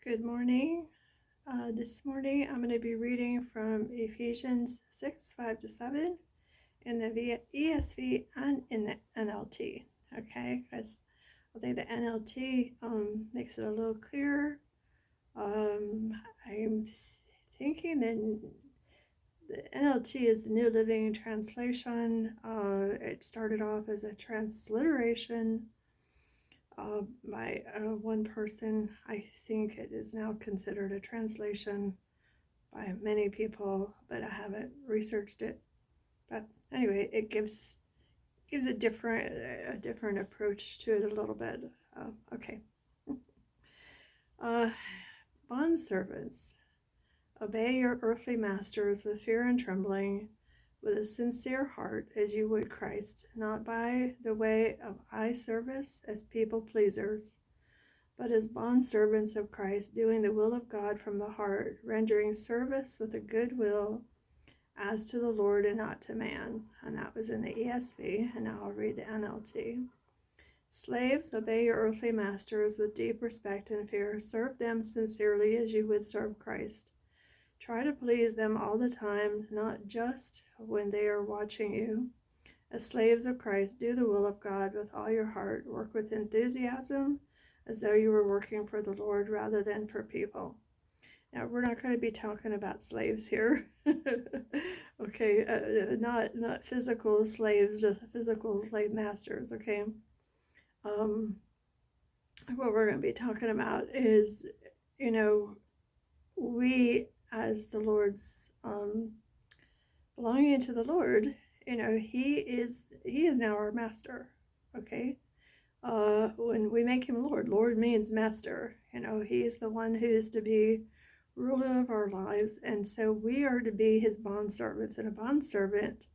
Good morning. This morning I'm going to be reading from Ephesians 6, 5 to 7 in the ESV and in the NLT. Okay, because I think the NLT makes it a little clearer. I'm thinking that the NLT is the New Living Translation. It started off as a transliteration by one person. I think it is now considered a translation by many people, but I haven't researched it. But anyway, it gives a different approach to it a little bit. Okay. Uh, Bondservants, obey your earthly masters with fear and trembling, with a sincere heart, as you would Christ, not by the way of eye service as people pleasers, but as bondservants of Christ, doing the will of God from the heart, rendering service with a good will as to the Lord and not to man. And that was in the ESV, and now I'll read the NLT. Slaves, obey your earthly masters with deep respect and fear. Serve them sincerely as you would serve Christ. Try to please them all the time, not just when they are watching you. As slaves of Christ, do the will of God with all your heart. Work with enthusiasm as though you were working for the Lord rather than for people. Now, we're not going to be talking about slaves here. Okay, not physical slaves, just physical slave masters, okay? Um, what we're going to be talking about is, we as the Lord's belonging to the Lord, he is now our master, okay? When we make him Lord means master. He's the one who is to be ruler of our lives, and so we are to be his bondservants. And a bondservant,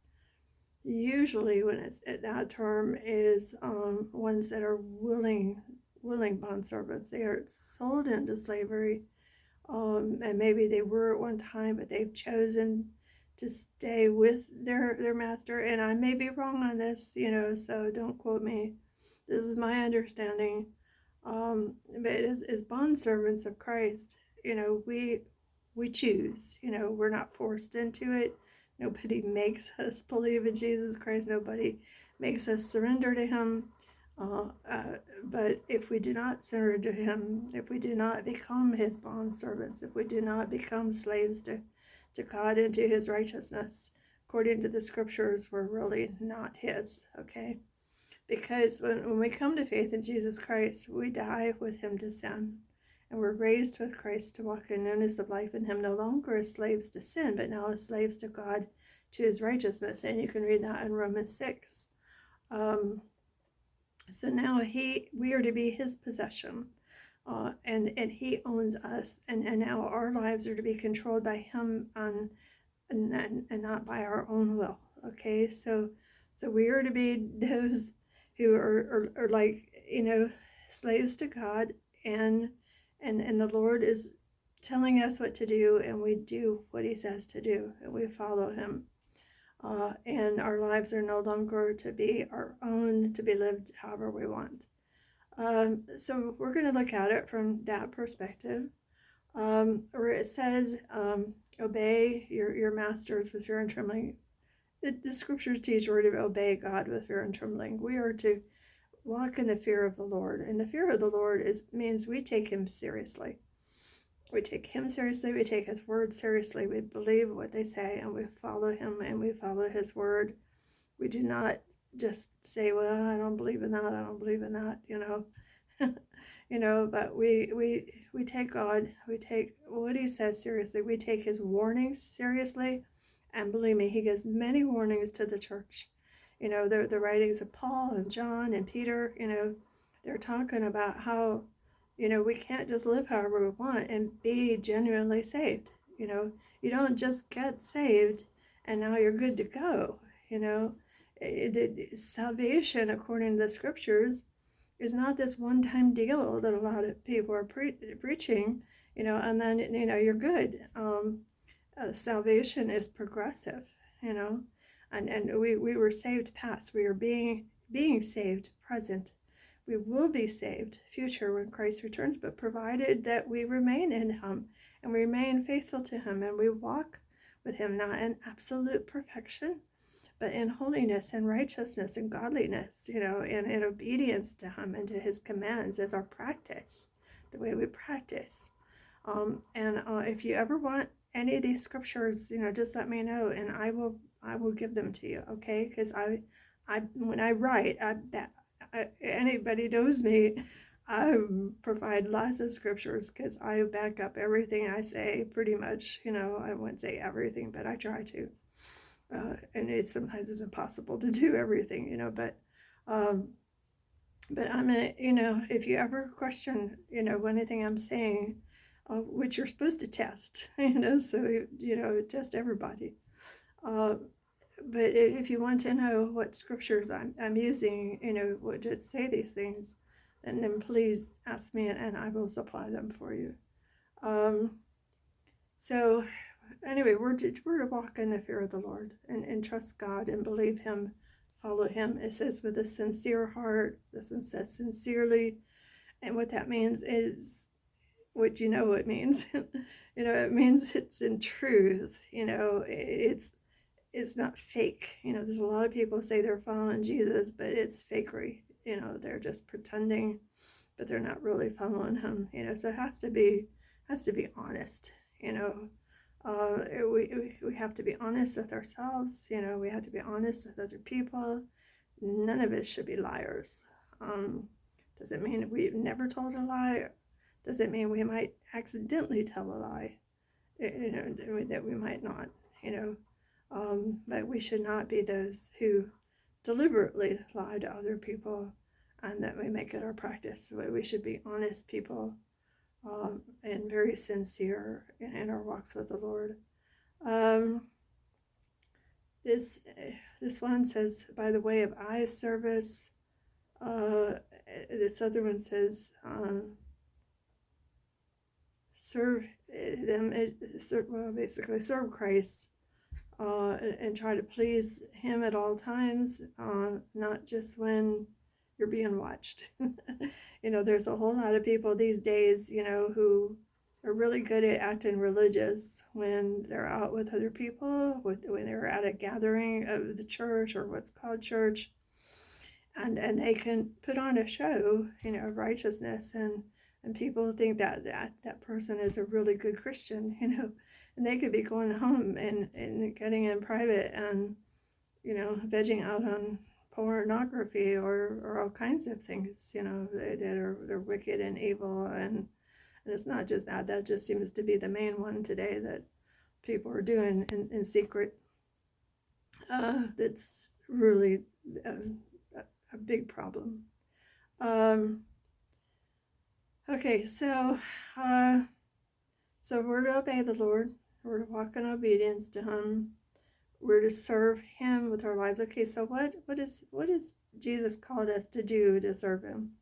usually when it's that term, is ones that are willing bondservants. They are sold into slavery, and maybe they were at one time, but they've chosen to stay with their master. And I may be wrong on this, so don't quote me. This is my understanding. But as bondservants of Christ, we choose. We're not forced into it. Nobody makes us believe in Jesus Christ. Nobody makes us surrender to him. But if we do not surrender to him, if we do not become his bondservants, if we do not become slaves to God and to his righteousness, according to the scriptures, we're really not his, okay? Because when we come to faith in Jesus Christ, we die with him to sin. And we're raised with Christ to walk in newness of life in him, no longer as slaves to sin, but now as slaves to God, to his righteousness. And you can read that in Romans 6. So now we are to be his possession. And he owns us. And now our lives are to be controlled by him and not by our own will. Okay, so we are to be those who are like, slaves to God, and the Lord is telling us what to do, and we do what he says to do, and we follow him. And our lives are no longer to be our own, to be lived however we want. So we're going to look at it from that perspective, where it says, obey your masters with fear and trembling. The scriptures teach we're to obey God with fear and trembling. We are to walk in the fear of the Lord. And the fear of the Lord means we take him seriously. We take him seriously. We take his word seriously. We believe what they say, and we follow him, and we follow his word. We do not just say, well, I don't believe in that. I don't believe in that, but we take God, we take what he says seriously. We take his warnings seriously. And believe me, he gives many warnings to the church. The writings of Paul and John and Peter, they're talking about how, we can't just live however we want and be genuinely saved. You don't just get saved and now you're good to go. Salvation, according to the scriptures, is not this one-time deal that a lot of people are preaching, and then, you're good. Salvation is progressive, and we were saved past. We are being saved present. We will be saved future when Christ returns, but provided that we remain in him and we remain faithful to him and we walk with him, not in absolute perfection, but in holiness and righteousness and godliness, and in obedience to him and to his commands as our practice, the way we practice. And if you ever want any of these scriptures, just let me know, and I will give them to you, okay? Because I when I write, anybody knows me, I provide lots of scriptures because I back up everything I say pretty much. I wouldn't say everything, but I try to. And it sometimes is impossible to do everything, um, but I'm gonna, if you ever question, anything I'm saying, which you're supposed to test, so test everybody. But if you want to know what scriptures I'm using, what to say these things, then please ask me and I will supply them for you. So anyway, we're to walk in the fear of the Lord and trust God and believe him, follow him. It says with a sincere heart. This one says sincerely. And what that means is, what it means. It means it's in truth. It's not fake. There's a lot of people say they're following Jesus, but it's fakery. They're just pretending, but they're not really following him. So it has to be honest. We have to be honest with ourselves. We have to be honest with other people. None of us should be liars. Does it mean we've never told a lie? Does it mean we might accidentally tell a lie? That we might not. But we should not be those who deliberately lie to other people, and that we make it our practice. So we should be honest people, and very sincere in our walks with the Lord. This one says, by the way of eye service. This other one says, serve them, basically serve Christ, and try to please him at all times, not just when you're being watched. There's a whole lot of people these days, who are really good at acting religious when they're out with other people, when they're at a gathering of the church or what's called church, and they can put on a show, of righteousness, and people think that person is a really good Christian, and they could be going home and getting in private and, vegging out on pornography or all kinds of things, they're wicked and evil, and it's not just that just seems to be the main one today that people are doing in secret. That's really a big problem. Okay, so we're to obey the Lord. We're to walk in obedience to him. We're to serve him with our lives. Okay, so what is Jesus called us to do to serve him?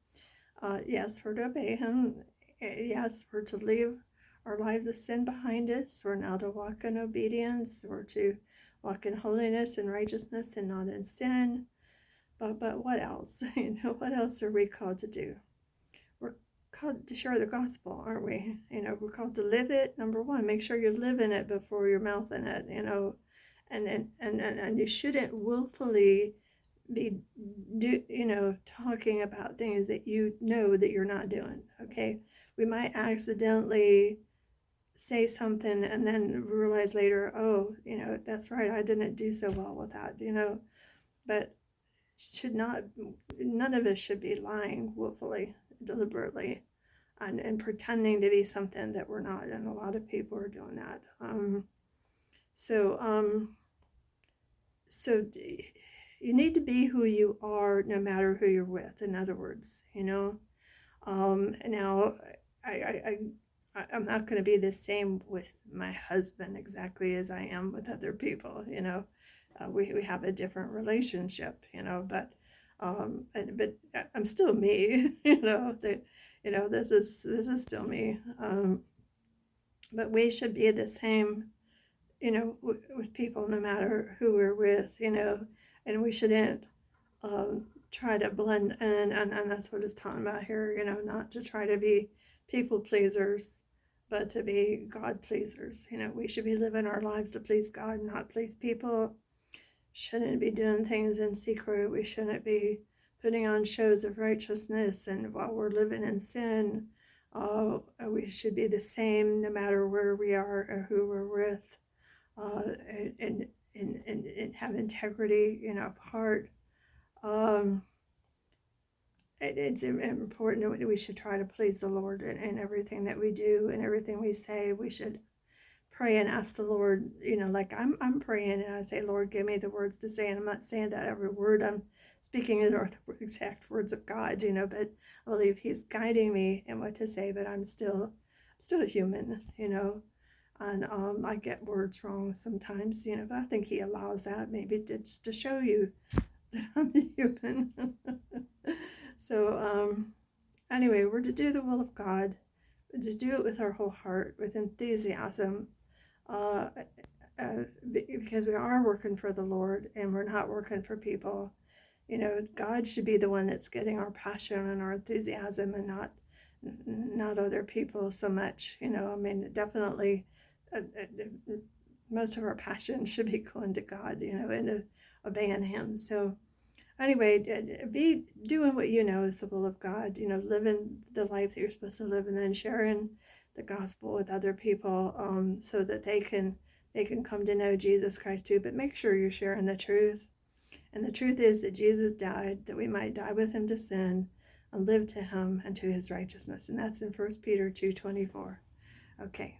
Yes, we're to obey him. Yes, we're to leave our lives of sin behind us. We're now to walk in obedience. We're to walk in holiness and righteousness and not in sin. But what else? What else are we called to do? We're called to share the gospel, aren't we? We're called to live it. Number one, make sure you live in it before you're mouthing it. And you shouldn't willfully be talking about things that that you're not doing. Okay, we might accidentally say something and then realize later, oh, that's right, I didn't do so well with that. But none of us should be lying willfully, deliberately, and pretending to be something that we're not, and a lot of people are doing that. So you need to be who you are no matter who you're with, in other words. Now I'm not going to be the same with my husband exactly as I am with other people. We have a different relationship, but I'm still me. This is still me. But we should be the same, with people no matter who we're with, and we shouldn't try to blend in, and that's what it's talking about here, you know, not to try to be people pleasers, but to be God pleasers. You know, we should be living our lives to please God, not please people. Shouldn't be doing things in secret. We shouldn't be putting on shows of righteousness, and while we're living in sin, we should be the same no matter where we are or who we're with, and have integrity, you know, of heart. Um, it's important that we should try to please the Lord in everything that we do and everything we say. We should pray and ask the Lord, you know, like I'm praying and I say, Lord, give me the words to say. And I'm not saying that every word I'm speaking are the exact words of God, you know, but I believe He's guiding me in what to say. But I'm still a human, you know, and I get words wrong sometimes, you know. But I think He allows that maybe just to show you that I'm a human. So anyway, we're to do the will of God, to do it with our whole heart, with enthusiasm, uh, because we are working for the Lord and we're not working for people. You know, God should be the one that's getting our passion and our enthusiasm, and not other people so much. You know, I mean, definitely, most of our passion should be going to God. You know, and obeying Him. So anyway, be doing what you know is the will of God. You know, living the life that you're supposed to live, and then sharing the gospel with other people, so that they can come to know Jesus Christ too. But make sure you're sharing the truth. And the truth is that Jesus died that we might die with Him to sin and live to Him and to His righteousness. And that's in 1 Peter 2:24. Okay.